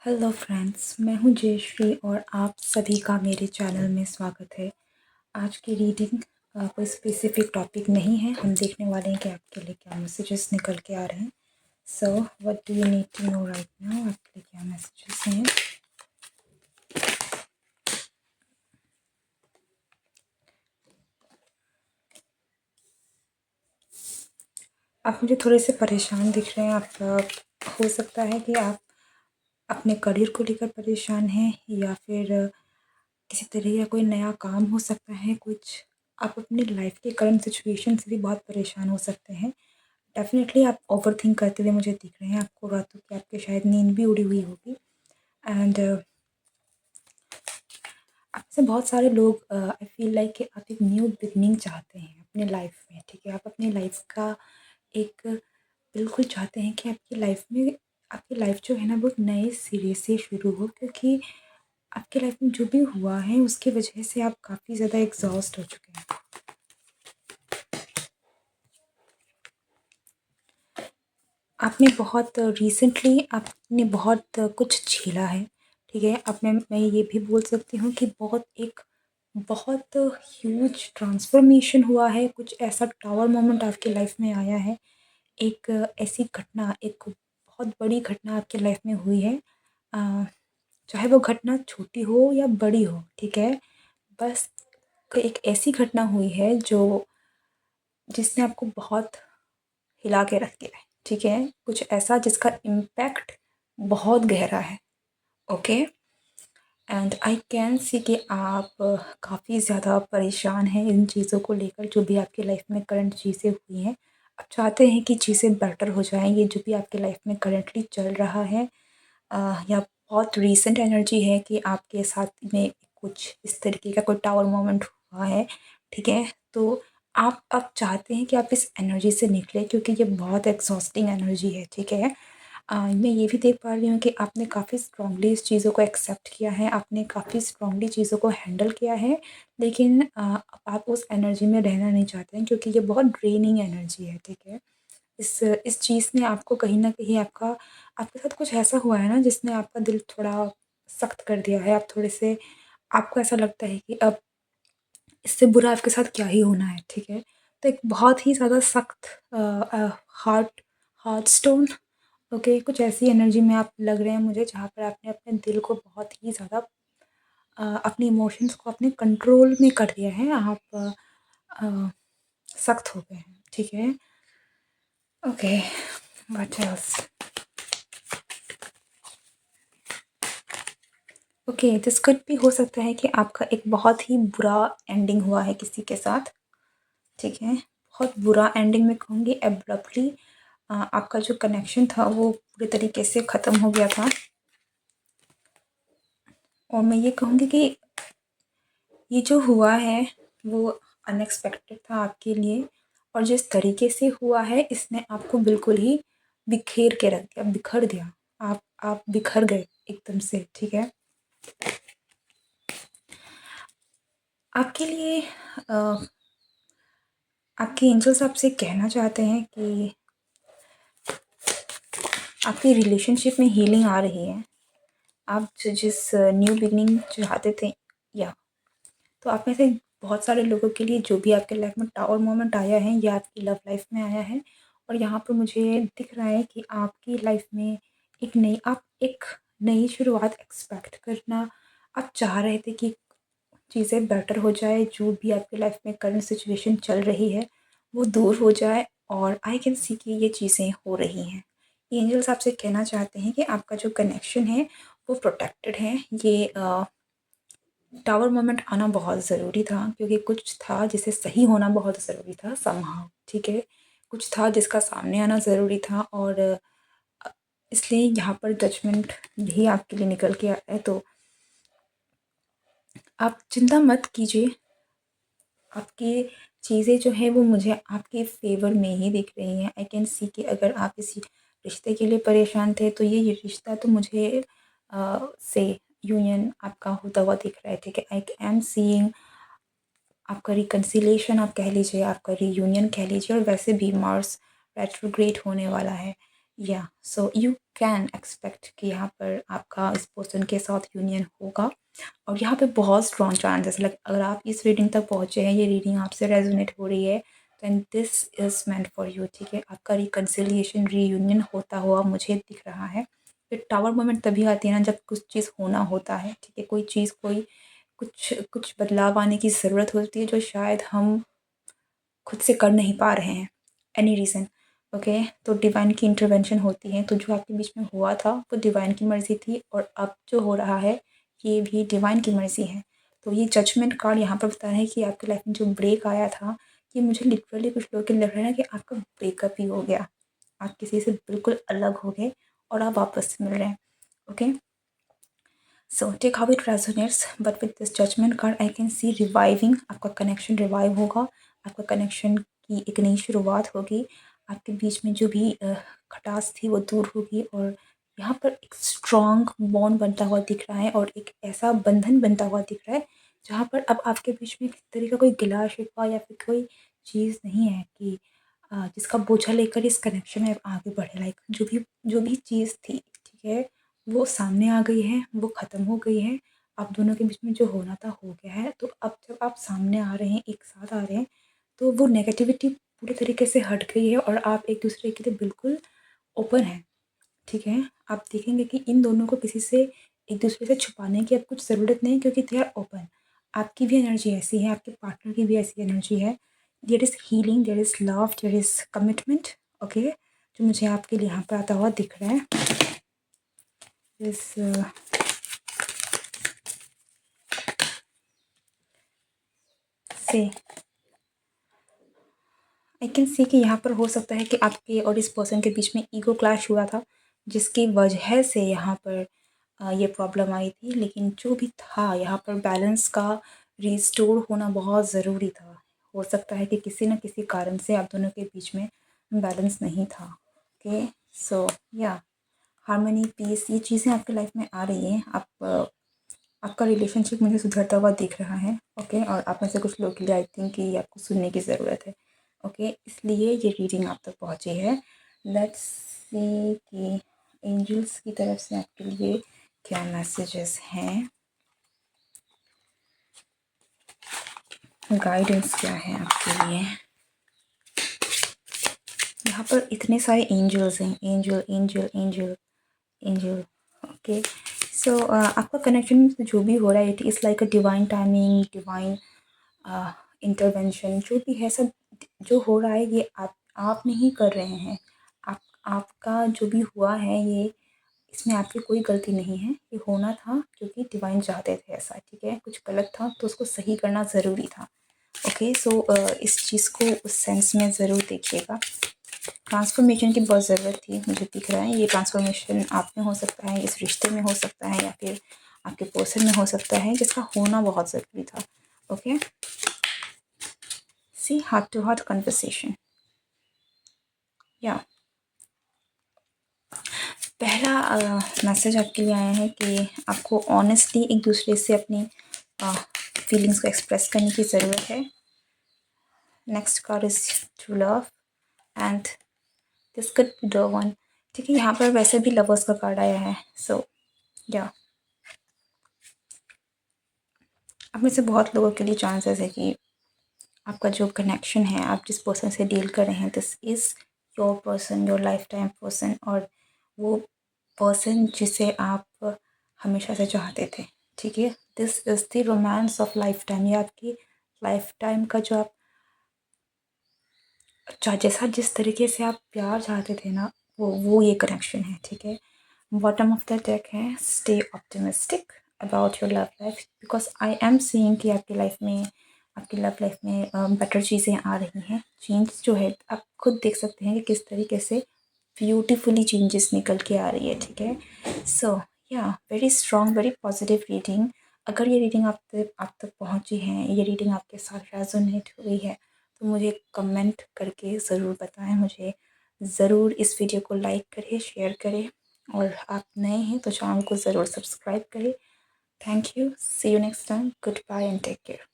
Hello friends, मैं हूँ जयश्री और आप सभी का मेरे चैनल में स्वागत है। आज की रीडिंग कोई स्पेसिफिक टॉपिक नहीं है। हम देखने वाले हैं कि आपके लिए क्या मैसेजेस निकल के आ रहे हैं। So what do you need to know right now, आपके लिए क्या मैसेजेस हैं। आप मुझे थोड़े से परेशान दिख रहे हैं। हो सकता है कि आप अपने करियर को लेकर परेशान हैं या फिर किसी तरह का कोई नया काम हो सकता है कुछ। आप अपनी लाइफ के करंट सिचुएशन से भी बहुत परेशान हो सकते हैं। डेफ़िनेटली आप ओवरथिंक करते हुए मुझे दिख रहे हैं। आपको रातों की आपकी शायद नींद भी उड़ी हुई होगी। एंड आपसे बहुत सारे लोग आई फ़ील लाइक कि आप एक न्यू बिगिनिंग चाहते हैं अपने लाइफ में, ठीक है? आप अपनी लाइफ का एक बिल्कुल चाहते हैं कि आपकी लाइफ जो है ना वो एक नए सिरे से शुरू हो, क्योंकि आपकी लाइफ में जो भी हुआ है उसकी वजह से आप काफ़ी ज़्यादा एग्ज़ॉस्ट हो चुके हैं। आपने बहुत कुछ झेला है, ठीक है? अब मैं ये भी बोल सकती हूँ कि बहुत ह्यूज ट्रांसफ़ॉर्मेशन हुआ है, कुछ ऐसा टावर मोमेंट आपकी लाइफ़ में आया है। एक बहुत बड़ी घटना आपकी लाइफ़ में हुई है। अ, चाहे वो घटना छोटी हो या बड़ी हो, ठीक है? बस एक ऐसी घटना हुई है जिसने आपको बहुत हिला के रख दिया है, ठीक है? कुछ ऐसा जिसका इम्पैक्ट बहुत गहरा है, ओके? एंड आई कैन सी कि आप काफ़ी ज़्यादा परेशान हैं इन चीज़ों को लेकर, जो भी आपकी लाइफ में करंट चीज़ें हुई हैं। आप चाहते हैं कि चीज़ें बेटर हो जाएँ। ये जो भी आपकी लाइफ में करंटली चल रहा है या बहुत रीसेंट एनर्जी है कि आपके साथ में कुछ इस तरीके का कोई टावर मोमेंट हुआ है, ठीक है? तो आप अब चाहते हैं कि आप इस एनर्जी से निकलें, क्योंकि ये बहुत एग्ज़ॉस्टिंग एनर्जी है, ठीक है? मैं ये भी देख पा रही हूँ कि आपने काफ़ी स्ट्रॉन्गली इस चीज़ों को एक्सेप्ट किया है, आपने काफ़ी स्ट्रॉन्गली चीज़ों को हैंडल किया है, लेकिन अब आप उस एनर्जी में रहना नहीं चाहते हैं, क्योंकि ये बहुत ड्रेनिंग एनर्जी है, ठीक है? इस चीज़ ने आपको कहीं न कहीं आपके साथ कुछ ऐसा हुआ है ना जिसने आपका दिल थोड़ा सख्त कर दिया है। आपको ऐसा लगता है कि अब इससे बुरा आपके साथ क्या ही होना है, ठीक है? तो एक बहुत ही ज़्यादा सख्त हार्ट हार्ट स्टोन, ओके, कुछ ऐसी एनर्जी में आप लग रहे हैं मुझे, जहाँ पर आपने अपने दिल को बहुत ही ज़्यादा अपने इमोशंस को अपने कंट्रोल में कर दिया है। आप अ, सख्त हो गए हैं, ठीक है? Okay, what else? Okay, this could भी हो सकता है कि आपका एक बहुत ही बुरा एंडिंग हुआ है किसी के साथ, ठीक है? बहुत बुरा एंडिंग मैं कहूँगी, एब्रप्टली आपका जो कनेक्शन था वो पूरे तरीके से ख़त्म हो गया था। और मैं ये कहूँगी कि ये जो हुआ है वो अनएक्सपेक्टेड था आपके लिए, और जिस तरीके से हुआ है इसने आपको बिल्कुल ही बिखेर के रख दिया, बिखर दिया। आप बिखर गए एकदम से, ठीक है? आपके लिए अ, आपके एंजल्स आपसे कहना चाहते हैं कि आपकी रिलेशनशिप में हीलिंग आ रही है। आप जिस न्यू बिगनिंग चाहते थे, या तो आप में से बहुत सारे लोगों के लिए जो भी आपके लाइफ में टावर मोमेंट आया है या आपकी लव लाइफ में आया है, और यहाँ पर मुझे दिख रहा है कि आपकी लाइफ में आप एक नई शुरुआत एक्सपेक्ट करना, आप चाह रहे थे कि चीज़ें बेटर हो जाए, जो भी आपकी लाइफ में करंट सिचुएशन चल रही है वो दूर हो जाए, और आई कैन सी कि ये चीज़ें हो रही हैं। एंजल्स आपसे कहना चाहते हैं कि आपका जो कनेक्शन है वो प्रोटेक्टेड है। ये टावर मोमेंट आना बहुत ज़रूरी था, क्योंकि कुछ था जिसे सही होना बहुत ज़रूरी था समहाउ, ठीक है? कुछ था जिसका सामने आना ज़रूरी था, और इसलिए यहाँ पर जजमेंट भी आपके लिए निकल के आया है। तो आप चिंता मत कीजिए, आपकी चीज़ें जो हैं वो मुझे आपके फ़ेवर में ही दिख रही हैं। आई कैन सी कि अगर आप किसी रिश्ते के लिए परेशान थे, तो ये रिश्ता तो मुझे से यूनियन आपका होता हुआ दिख रहा है, ठीक है? आई एम सीइंग आपका रिकन्सिलिएशन आप कह लीजिए, आपका रीयूनियन कह लीजिए, और वैसे भी मार्स रेट्रोग्रेड होने वाला है। या सो यू कैन एक्सपेक्ट कि यहाँ पर आपका इस पर्सन के साथ यूनियन होगा और यहाँ पे बहुत स्ट्रॉन्ग चांसेस लाइक अगर आप इस रीडिंग तक पहुँचे हैं, ये रीडिंग आपसे रेजोनेट हो रही है, then this is meant for you. ठीक है, आपका रिकन्सिलिएशन रीयूनियन होता हुआ मुझे दिख रहा है। ये टावर मोमेंट तभी आती है ना जब कुछ चीज़ होना होता है। ठीक है, कोई चीज़ कोई कुछ कुछ बदलाव आने की ज़रूरत होती है जो शायद हम खुद से कर नहीं पा रहे हैं, एनी रीज़न। ओके, तो डिवाइन की इंटरवेंशन होती है। तो जो आपके बीच में हुआ था वो डिवाइन की मर्ज़ी थी और अब जो हो रहा है ये भी डिवाइन की मर्ज़ी है। तो ये जजमेंट कार्ड यहाँ पर बता रहा है कि आपकी लाइफ में जो ब्रेक आया था, ये मुझे लिटरली कुछ लोगों के लग रहा है ना कि आपका ब्रेकअप ही हो गया। आप किसी से बिल्कुल अलग हो गए और आप वापस से मिल रहे हैं। Okay, so take how it resonates but with this judgement card I can see reviving. आपका कनेक्शन रिवाइव होगा, आपका कनेक्शन की एक नई शुरुआत होगी, आपके बीच में जो भी खटास थी वो दूर होगी और यहाँ पर एक स्ट्रॉन्ग बॉन्ड बनता हुआ दिख रहा है और एक ऐसा बंधन बनता हुआ दिख रहा है जहाँ पर अब आपके बीच में किसी तरह का कोई गिला शिकवा या फिर कोई चीज़ नहीं है कि जिसका बोझा लेकर इस कनेक्शन में आगे बढ़े। लाइक जो भी चीज़ थी, ठीक है, वो सामने आ गई है, वो ख़त्म हो गई है। आप दोनों के बीच में जो होना था हो गया है। तो अब जब आप सामने आ रहे हैं, एक साथ आ रहे हैं, तो वो नेगेटिविटी पूरे तरीके से हट गई है और आप एक दूसरे के लिए बिल्कुल ओपन हैं। ठीक है, आप देखेंगे कि इन दोनों को किसी से एक दूसरे से छुपाने की अब कुछ ज़रूरत नहीं, क्योंकि दे आर ओपन। आपकी भी एनर्जी ऐसी है, आपके पार्टनर की भी ऐसी एनर्जी है। There is healing, there is love, there is commitment. Okay, जो मुझे आपके लिए यहाँ पर आता हुआ दिख रहा है इस से आई कैन सी कि यहाँ पर हो सकता है कि आपके और इस पर्सन के बीच में ईगो क्लैश हुआ था, जिसकी वजह से यहाँ पर ये प्रॉब्लम आई थी। लेकिन जो भी था यहाँ पर बैलेंस का रिस्टोर होना बहुत ज़रूरी था। हो सकता है कि किसी न किसी कारण से आप दोनों के बीच में बैलेंस नहीं था। ओके, सो या हार्मनी, पीस, ये चीज़ें आपकी लाइफ में आ रही हैं। आपका रिलेशनशिप मुझे सुधरता हुआ दिख रहा है। ओके, और आप में से कुछ लोगों के लिए आई थिंक कि आपको सुनने की ज़रूरत है। ओके, इसलिए ये रीडिंग आप तक पहुँची है। लेट्स सी कि एंजल्स की तरफ से आपके लिए क्या मैसेजेस हैं, गाइडेंस क्या है आपके लिए। यहाँ पर इतने सारे एंजल्स हैं, angel angel angel angel. Okay, so आपका कनेक्शन जो भी हो रहा है, it is like a divine timing, divine intervention. जो भी है सब जो हो रहा है ये आप नहीं कर रहे हैं। आपका जो भी हुआ है ये इसमें आपकी कोई गलती नहीं है। ये होना था क्योंकि डिवाइन चाहते थे ऐसा। ठीक है, कुछ गलत था तो उसको सही करना ज़रूरी था। ओके, सो इस चीज़ को उस सेंस में ज़रूर देखिएगा। ट्रांसफॉर्मेशन की बहुत ज़रूरत थी, मुझे दिख रहा है। ये ट्रांसफॉर्मेशन आप में हो सकता है, इस रिश्ते में हो सकता है, या फिर आपके पर्सन में हो सकता है, जिसका होना बहुत ज़रूरी था। Okay, see heart to heart conversation. या पहला मैसेज आपके लिए आया है कि आपको ऑनेस्टली एक दूसरे से अपनी फीलिंग्स को एक्सप्रेस करने की ज़रूरत है। Next card is true love and this could be the one. ठीक है, यहाँ पर वैसे भी लवर्स का कार्ड आया है। सो या आप में से बहुत लोगों के लिए चांसेस है कि आपका जो कनेक्शन है, आप जिस पर्सन से डील कर रहे हैं, this is your person, your life time person, और वो पर्सन जिसे आप हमेशा से चाहते थे। ठीक है, this is the romance of life time. ये आपकी लाइफ टाइम का जो आप जैसा जिस तरीके से आप प्यार चाहते थे ना, वो ये कनेक्शन है। ठीक है, बॉटम ऑफ द डेक है stay optimistic about your love life, because I am seeing कि आपकी लव लाइफ में बेटर चीज़ें आ रही हैं। चेंज जो है आप खुद देख सकते हैं कि किस तरीके से ब्यूटीफुली चेंजेस निकल के आ रही है। ठीक है, सो या very strong, very positive reading. अगर ये रीडिंग आप तक पहुँची है, ये रीडिंग आपके साथ रेजोनेट हुई है, तो मुझे कमेंट करके ज़रूर बताएं। मुझे ज़रूर इस वीडियो को लाइक करें, शेयर करें, और आप नए हैं तो चैनल को ज़रूर सब्सक्राइब करें। Thank you, see you next time, good bye and take care.